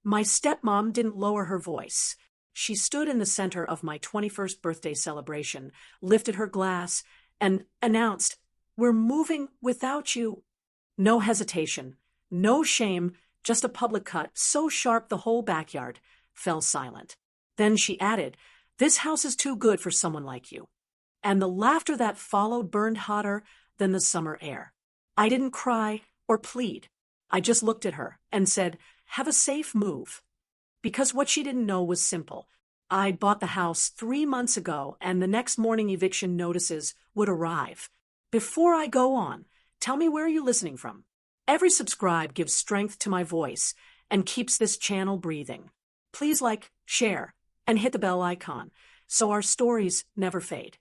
My stepmom didn't lower her voice. She stood in the center of my 21st birthday celebration, lifted her glass, and announced, "We're moving without you." No hesitation, no shame, just a public cut so sharp the whole backyard fell silent. Then she added, "This house is too good for someone like you." And the laughter that followed burned hotter than the summer air. I didn't cry or plead. I just looked at her and said, "Have a safe move." Because what she didn't know was simple. I bought the house 3 months ago, and the next morning eviction notices would arrive. Before I go on, tell me, where are you listening from? Every subscribe gives strength to my voice and keeps this channel breathing. Please like, share, and hit the bell icon so our stories never fade.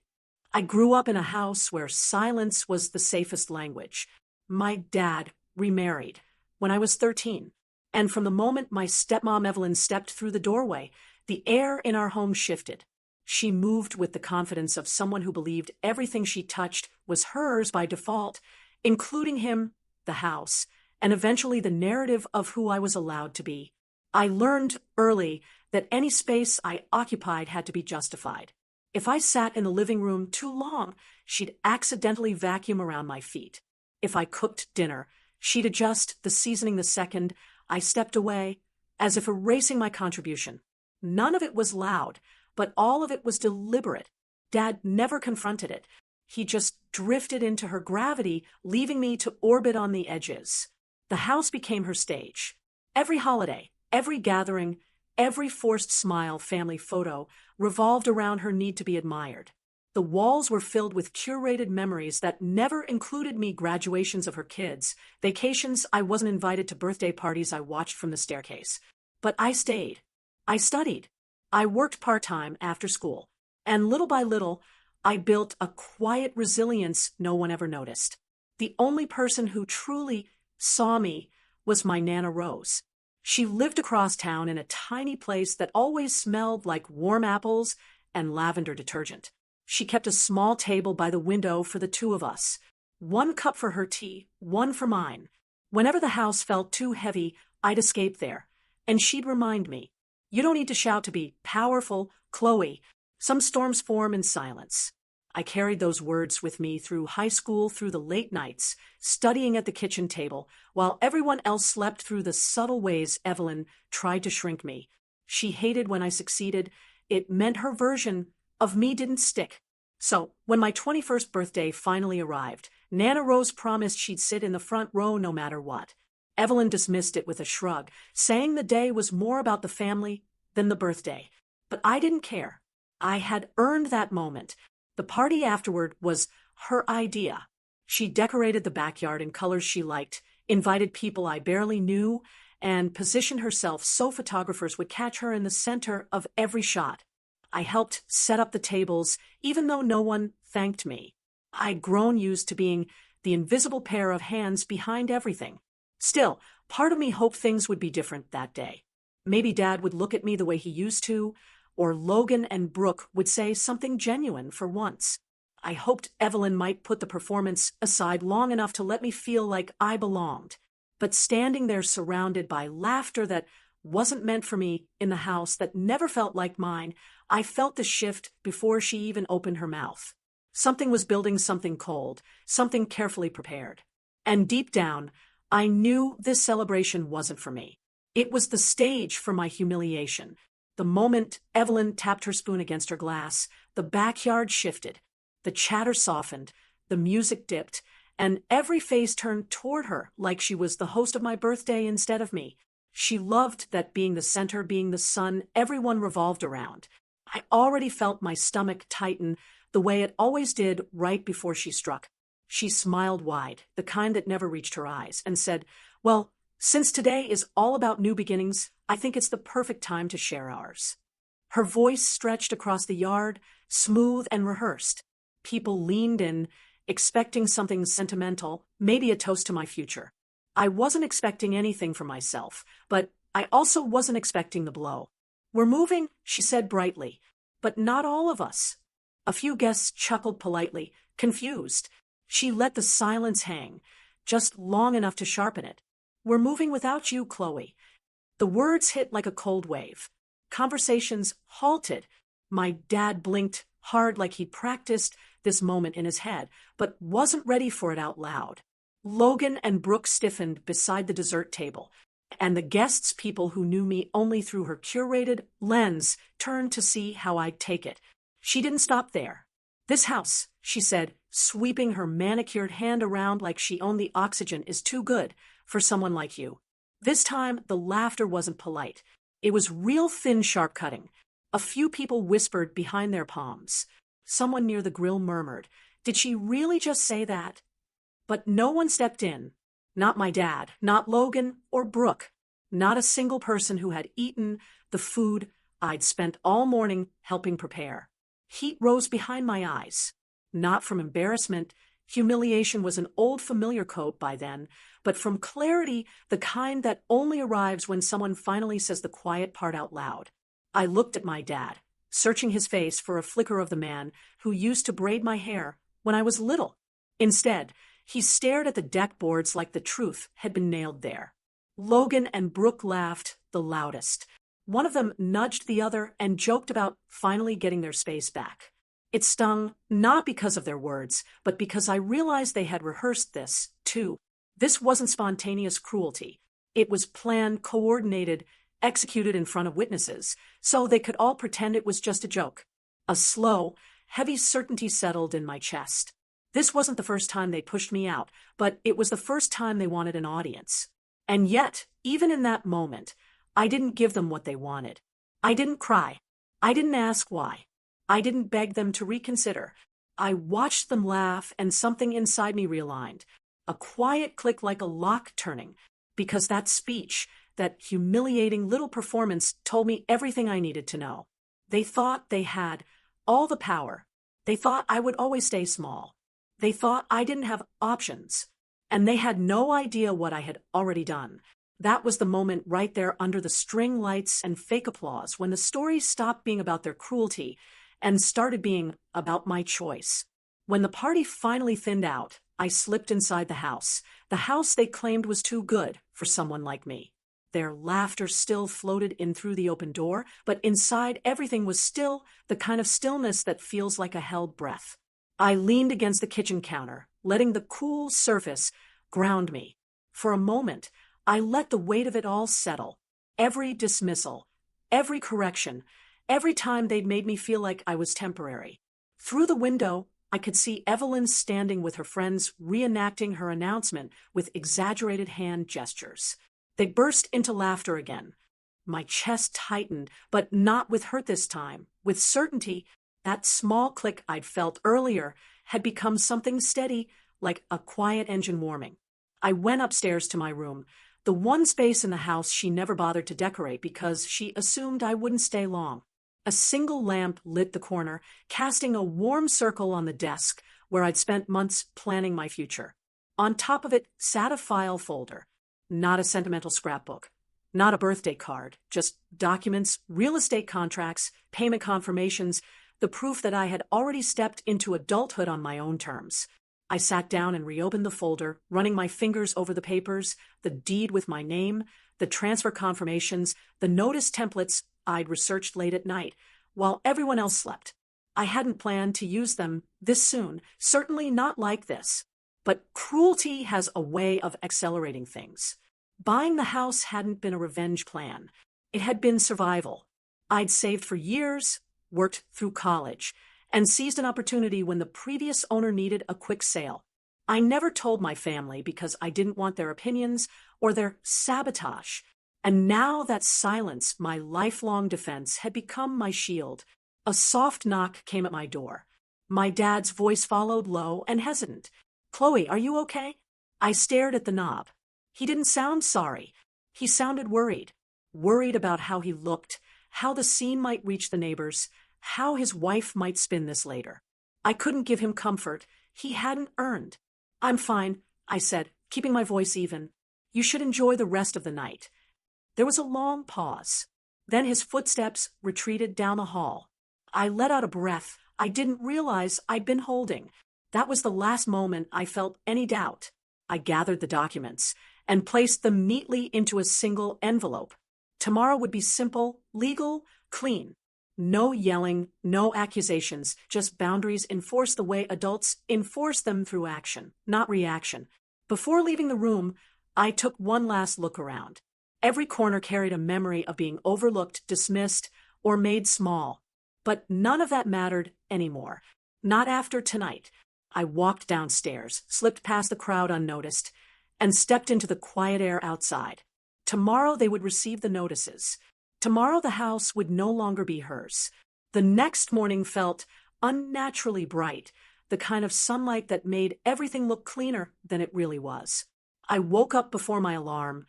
I grew up in a house where silence was the safest language. My dad remarried when I was 13. And from the moment my stepmom Evelyn stepped through the doorway, the air in our home shifted. She moved with the confidence of someone who believed everything she touched was hers by default, including him, the house, and eventually the narrative of who I was allowed to be. I learned early that any space I occupied had to be justified. If I sat in the living room too long, she'd accidentally vacuum around my feet. If I cooked dinner, she'd adjust the seasoning the second I stepped away, as if erasing my contribution. None of it was loud, but all of it was deliberate. Dad never confronted it. He just drifted into her gravity, leaving me to orbit on the edges. The house became her stage. Every holiday, every gathering, every forced smile, family photo revolved around her need to be admired. The walls were filled with curated memories that never included me: graduations of her kids, vacations I wasn't invited to, birthday parties I watched from the staircase. But I stayed. I studied. I worked part-time after school. And little by little, I built a quiet resilience no one ever noticed. The only person who truly saw me was my Nana Rose. She lived across town in a tiny place that always smelled like warm apples and lavender detergent. She kept a small table by the window for the two of us. One cup for her tea, one for mine. Whenever the house felt too heavy, I'd escape there, and she'd remind me, "You don't need to shout to be powerful, Chloe. Some storms form in silence." I carried those words with me through high school, through the late nights, studying at the kitchen table, while everyone else slept through the subtle ways Evelyn tried to shrink me. She hated when I succeeded. It meant her version of me didn't stick. So, when my 21st birthday finally arrived, Nana Rose promised she'd sit in the front row no matter what. Evelyn dismissed it with a shrug, saying the day was more about the family than the birthday. But I didn't care. I had earned that moment. The party afterward was her idea. She decorated the backyard in colors she liked, invited people I barely knew, and positioned herself so photographers would catch her in the center of every shot. I helped set up the tables, even though no one thanked me. I'd grown used to being the invisible pair of hands behind everything. Still, part of me hoped things would be different that day. Maybe Dad would look at me the way he used to, or Logan and Brooke would say something genuine for once. I hoped Evelyn might put the performance aside long enough to let me feel like I belonged. But standing there surrounded by laughter that wasn't meant for me in the house that never felt like mine, I felt the shift before she even opened her mouth. Something was building, something cold, something carefully prepared. And deep down, I knew this celebration wasn't for me. It was the stage for my humiliation. The moment Evelyn tapped her spoon against her glass, the backyard shifted. The chatter softened, the music dipped, and every face turned toward her like she was the host of my birthday instead of me. She loved that being the center, being the sun everyone revolved around. I already felt my stomach tighten the way it always did right before she struck. She smiled wide, the kind that never reached her eyes, and said, "Well, since today is all about new beginnings, I think it's the perfect time to share ours." Her voice stretched across the yard, smooth and rehearsed. People leaned in, expecting something sentimental, maybe a toast to my future. I wasn't expecting anything for myself, but I also wasn't expecting the blow. "We're moving," she said brightly, "but not all of us." A few guests chuckled politely, confused. She let the silence hang, just long enough to sharpen it. "We're moving without you, Chloe." The words hit like a cold wave. Conversations halted. My dad blinked hard like he'd practiced this moment in his head, but wasn't ready for it out loud. Logan and Brooke stiffened beside the dessert table, and the guests, people who knew me only through her curated lens, turned to see how I'd take it. She didn't stop there. "This house," she said, sweeping her manicured hand around like she owned the oxygen, "is too good for someone like you." This time, the laughter wasn't polite. It was real thin, sharp cutting. A few people whispered behind their palms. Someone near the grill murmured, "Did she really just say that?" But no one stepped in. Not my dad, not Logan or Brooke, not a single person who had eaten the food I'd spent all morning helping prepare. Heat rose behind my eyes. Not from embarrassment. Humiliation was an old familiar coat by then, but from clarity, the kind that only arrives when someone finally says the quiet part out loud. I looked at my dad, searching his face for a flicker of the man who used to braid my hair when I was little. Instead, he stared at the deck boards like the truth had been nailed there. Logan and Brooke laughed the loudest. One of them nudged the other and joked about finally getting their space back. It stung, not because of their words, but because I realized they had rehearsed this, too. This wasn't spontaneous cruelty. It was planned, coordinated, executed in front of witnesses, so they could all pretend it was just a joke. A slow, heavy certainty settled in my chest. This wasn't the first time they pushed me out, but it was the first time they wanted an audience. And yet, even in that moment, I didn't give them what they wanted. I didn't cry. I didn't ask why. I didn't beg them to reconsider. I watched them laugh, and something inside me realigned. A quiet click like a lock turning, because that speech, that humiliating little performance, told me everything I needed to know. They thought they had all the power. They thought I would always stay small. They thought I didn't have options. And they had no idea what I had already done. That was the moment right there under the string lights and fake applause when the story stopped being about their cruelty and started being about my choice. When the party finally thinned out, I slipped inside the house they claimed was too good for someone like me. Their laughter still floated in through the open door, but inside everything was still, the kind of stillness that feels like a held breath. I leaned against the kitchen counter, letting the cool surface ground me. For a moment, I let the weight of it all settle. Every dismissal, every correction, every time they'd made me feel like I was temporary. Through the window, I could see Evelyn standing with her friends, reenacting her announcement with exaggerated hand gestures. They burst into laughter again. My chest tightened, but not with hurt this time, with certainty. That small click I'd felt earlier had become something steady, like a quiet engine warming. I went upstairs to my room, the one space in the house she never bothered to decorate because she assumed I wouldn't stay long. A single lamp lit the corner, casting a warm circle on the desk where I'd spent months planning my future. On top of it sat a file folder. Not a sentimental scrapbook, not a birthday card, just documents, real estate contracts, payment confirmations, the proof that I had already stepped into adulthood on my own terms. I sat down and reopened the folder, running my fingers over the papers, the deed with my name, the transfer confirmations, the notice templates I'd researched late at night, while everyone else slept. I hadn't planned to use them this soon, certainly not like this. But cruelty has a way of accelerating things. Buying the house hadn't been a revenge plan. It had been survival. I'd saved for years, worked through college, and seized an opportunity when the previous owner needed a quick sale. I never told my family because I didn't want their opinions or their sabotage. And now that silence, my lifelong defense, had become my shield. A soft knock came at my door. My dad's voice followed, low and hesitant. "Chloe, are you okay?" I stared at the knob. He didn't sound sorry. He sounded worried. Worried about how he looked, how the scene might reach the neighbors, how his wife might spin this later. I couldn't give him comfort he hadn't earned. "I'm fine," I said, keeping my voice even. "You should enjoy the rest of the night." There was a long pause. Then his footsteps retreated down the hall. I let out a breath I didn't realize I'd been holding. That was the last moment I felt any doubt. I gathered the documents and placed them neatly into a single envelope. Tomorrow would be simple, legal, clean. No yelling, no accusations, just boundaries enforced the way adults enforce them through action, not reaction. Before leaving the room, I took one last look around. Every corner carried a memory of being overlooked, dismissed, or made small. But none of that mattered anymore. Not after tonight. I walked downstairs, slipped past the crowd unnoticed, and stepped into the quiet air outside. Tomorrow they would receive the notices. Tomorrow the house would no longer be hers. The next morning felt unnaturally bright, the kind of sunlight that made everything look cleaner than it really was. I woke up before my alarm,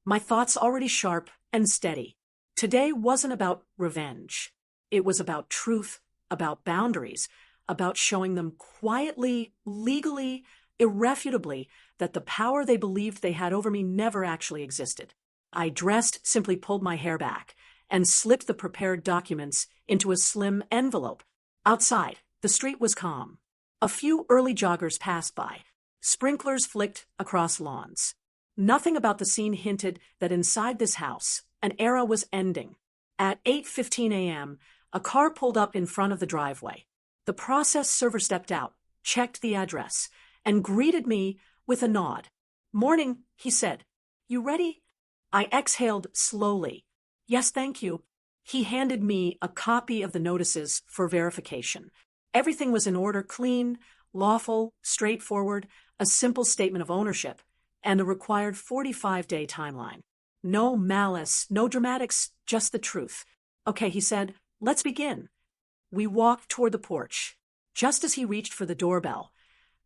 my thoughts already sharp and steady. Today wasn't about revenge. It was about truth, about boundaries, about showing them quietly, legally, irrefutably that the power they believed they had over me never actually existed. I dressed, simply pulled my hair back, and slipped the prepared documents into a slim envelope. Outside, the street was calm. A few early joggers passed by. Sprinklers flicked across lawns. Nothing about the scene hinted that inside this house, an era was ending. At 8:15 a.m., a car pulled up in front of the driveway. The process server stepped out, checked the address, and greeted me with a nod. "Morning," he said. "You ready?" I exhaled slowly. "Yes, thank you." He handed me a copy of the notices for verification. Everything was in order, clean, lawful, straightforward, a simple statement of ownership, and the required 45-day timeline. No malice, no dramatics, just the truth. "Okay," he said, "let's begin." We walked toward the porch. Just as he reached for the doorbell,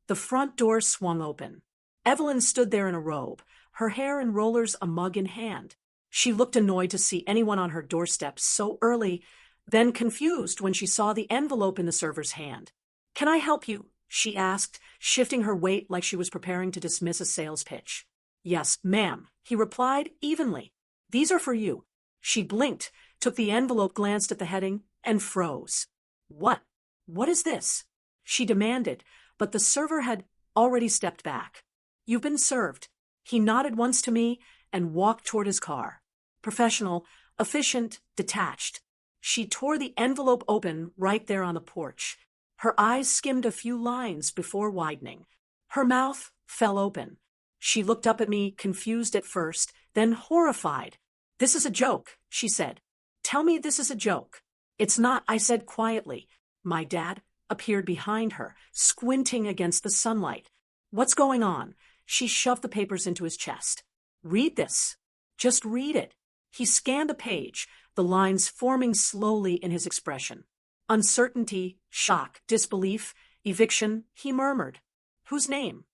the front door swung open. Evelyn stood there in a robe, her hair in rollers, a mug in hand. She looked annoyed to see anyone on her doorstep so early, then confused when she saw the envelope in the server's hand. "Can I help you?" she asked, shifting her weight like she was preparing to dismiss a sales pitch. "Yes, ma'am," he replied evenly. "These are for you." She blinked, took the envelope, glanced at the heading, and froze. "What? What is this?" she demanded, but the server had already stepped back. "You've been served." He nodded once to me and walked toward his car. Professional, efficient, detached. She tore the envelope open right there on the porch. Her eyes skimmed a few lines before widening. Her mouth fell open. She looked up at me, confused at first, then horrified. "This is a joke," she said. "Tell me this is a joke." "It's not," I said quietly. My dad appeared behind her, squinting against the sunlight. "What's going on?" She shoved the papers into his chest. "Read this. Just read it." He scanned the page, the lines forming slowly in his expression. "Uncertainty, shock, disbelief, eviction," he murmured. "Whose name?"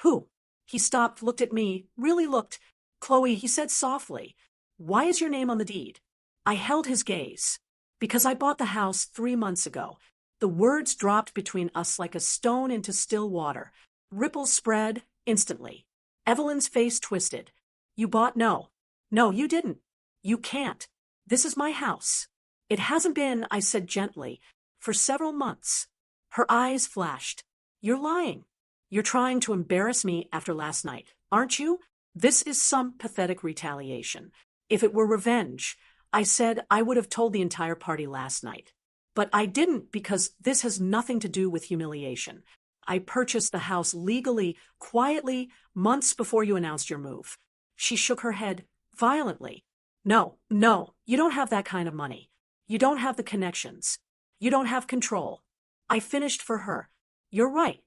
"Who?" He stopped, looked at me, really looked. "Chloe," he said softly. "Why is your name on the deed?" I held his gaze. "Because I bought the house 3 months ago." The words dropped between us like a stone into still water. Ripples spread instantly. Evelyn's face twisted. "You bought?" "No. No, you didn't. You can't. This is my house." "It hasn't been," I said gently, "for several months." Her eyes flashed. "You're lying. You're trying to embarrass me after last night, aren't you? This is some pathetic retaliation. If it were revenge," I said, "I would have told the entire party last night. But I didn't, because this has nothing to do with humiliation. I purchased the house legally, quietly, months before you announced your move." She shook her head violently. "No, no, you don't have that kind of money. You don't have the connections. You don't have control." I finished for her. "You're right.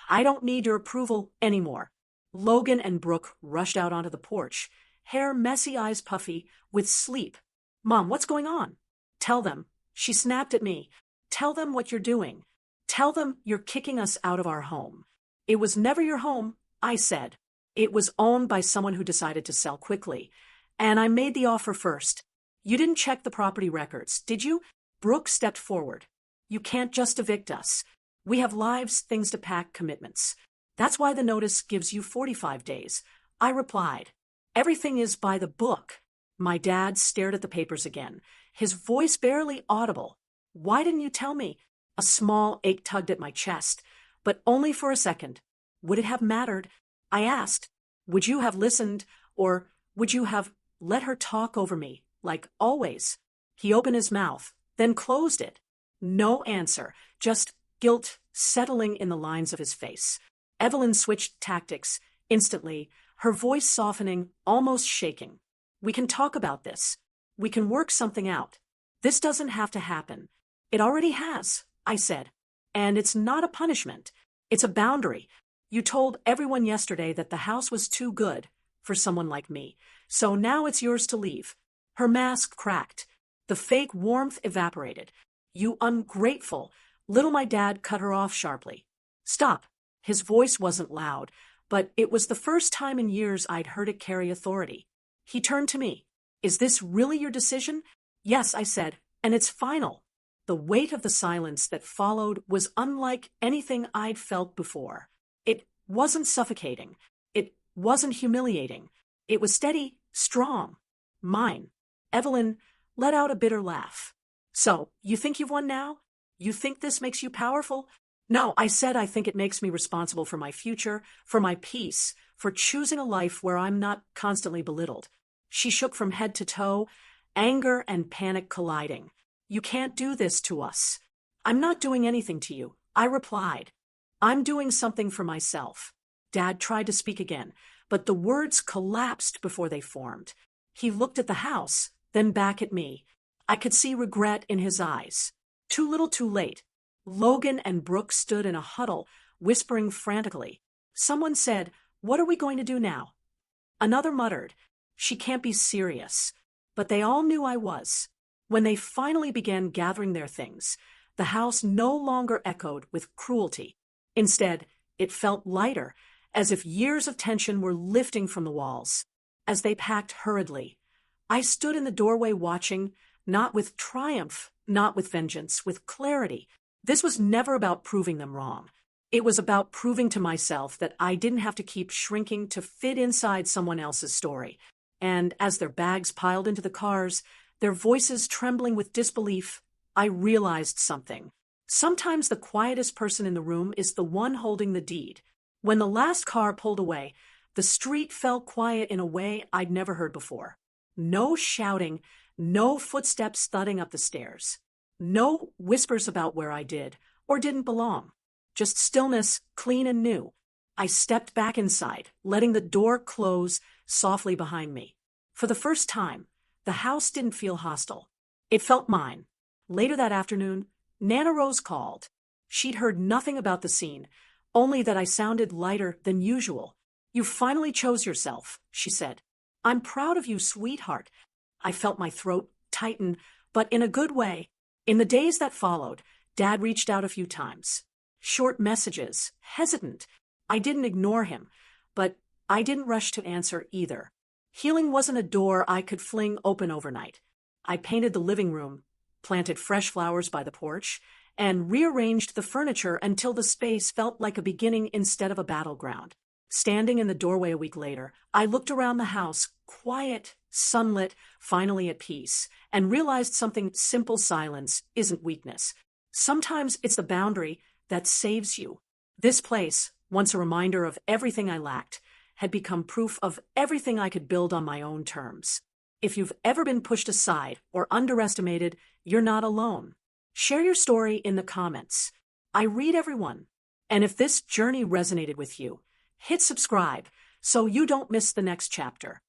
I don't need your approval anymore." Logan and Brooke rushed out onto the porch, hair messy, eyes puffy, with sleep. "Mom, what's going on?" "Tell them." She snapped at me. "Tell them what you're doing. Tell them you're kicking us out of our home." "It was never your home," I said. "It was owned by someone who decided to sell quickly. And I made the offer first. You didn't check the property records, did you?" Brooke stepped forward. "You can't just evict us. We have lives, things to pack, commitments. That's why the notice gives you 45 days. I replied. "Everything is by the book." My dad stared at the papers again, his voice barely audible. "Why didn't you tell me?" A small ache tugged at my chest, but only for a second. Would it have mattered? I asked. Would you have listened, or would you have let her talk over me like always. He opened his mouth, then closed it. No answer, just guilt settling in the lines of his face. Evelyn switched tactics instantly, her voice softening, almost shaking. We can talk about this. We can work something out. This doesn't have to happen. It already has, I said. And it's not a punishment. It's a boundary. You told everyone yesterday that the house was too good for someone like me, so now it's yours to leave. Her mask cracked. The fake warmth evaporated. You ungrateful. Little my dad cut her off sharply. Stop. His voice wasn't loud, but it was the first time in years I'd heard it carry authority. He turned to me. Is this really your decision? Yes, I said, and it's final. The weight of the silence that followed was unlike anything I'd felt before. It wasn't suffocating. It wasn't humiliating. It was steady, strong. Mine. Evelyn let out a bitter laugh. So, you think you've won now? You think this makes you powerful? No, I said I think it makes me responsible for my future, for my peace, for choosing a life where I'm not constantly belittled. She shook from head to toe, anger and panic colliding. You can't do this to us. I'm not doing anything to you, I replied. I'm doing something for myself. Dad tried to speak again, but the words collapsed before they formed. He looked at the house, then back at me. I could see regret in his eyes. Too little too late. Logan and Brooke stood in a huddle, whispering frantically. Someone said, "What are we going to do now?" Another muttered, "She can't be serious." But they all knew I was. When they finally began gathering their things, the house no longer echoed with cruelty. Instead, it felt lighter, as if years of tension were lifting from the walls. As they packed hurriedly, I stood in the doorway watching, not with triumph, not with vengeance, with clarity. This was never about proving them wrong. It was about proving to myself that I didn't have to keep shrinking to fit inside someone else's story. And as their bags piled into the cars, their voices trembling with disbelief, I realized something. Sometimes the quietest person in the room is the one holding the deed. When the last car pulled away, the street fell quiet in a way I'd never heard before. No shouting, no footsteps thudding up the stairs. No whispers about where I did or didn't belong. Just stillness, clean and new. I stepped back inside, letting the door close softly behind me. For the first time, the house didn't feel hostile. It felt mine. Later that afternoon, Nana Rose called. She'd heard nothing about the scene, only that I sounded lighter than usual. You finally chose yourself, she said. I'm proud of you, sweetheart. I felt my throat tighten, but in a good way. In the days that followed, Dad reached out a few times. Short messages, hesitant. I didn't ignore him, but I didn't rush to answer either. Healing wasn't a door I could fling open overnight. I painted the living room, planted fresh flowers by the porch, and rearranged the furniture until the space felt like a beginning instead of a battleground. Standing in the doorway a week later, I looked around the house, quiet, sunlit, finally at peace, and realized something: simple silence isn't weakness. Sometimes it's the boundary that saves you. This place, once a reminder of everything I lacked, had become proof of everything I could build on my own terms. If you've ever been pushed aside or underestimated, you're not alone. Share your story in the comments. I read everyone. And if this journey resonated with you, hit subscribe so you don't miss the next chapter.